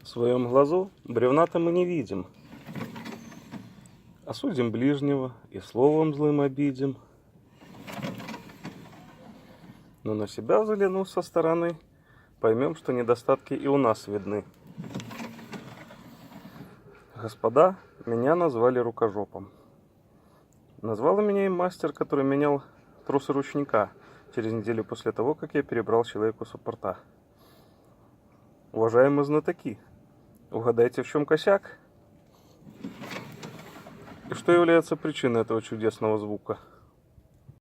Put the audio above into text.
В своем глазу бревна-то мы не видим, осудим ближнего и словом злым обидим. Но на себя взглянув со стороны, поймем, что недостатки и у нас видны. Господа, меня назвали рукожопом. Назвал меня и мастер, который менял трусы ручника через неделю после того, как я перебрал человеку суппорта. Уважаемые знатоки, угадайте, в чем косяк? И что является причиной этого чудесного звука?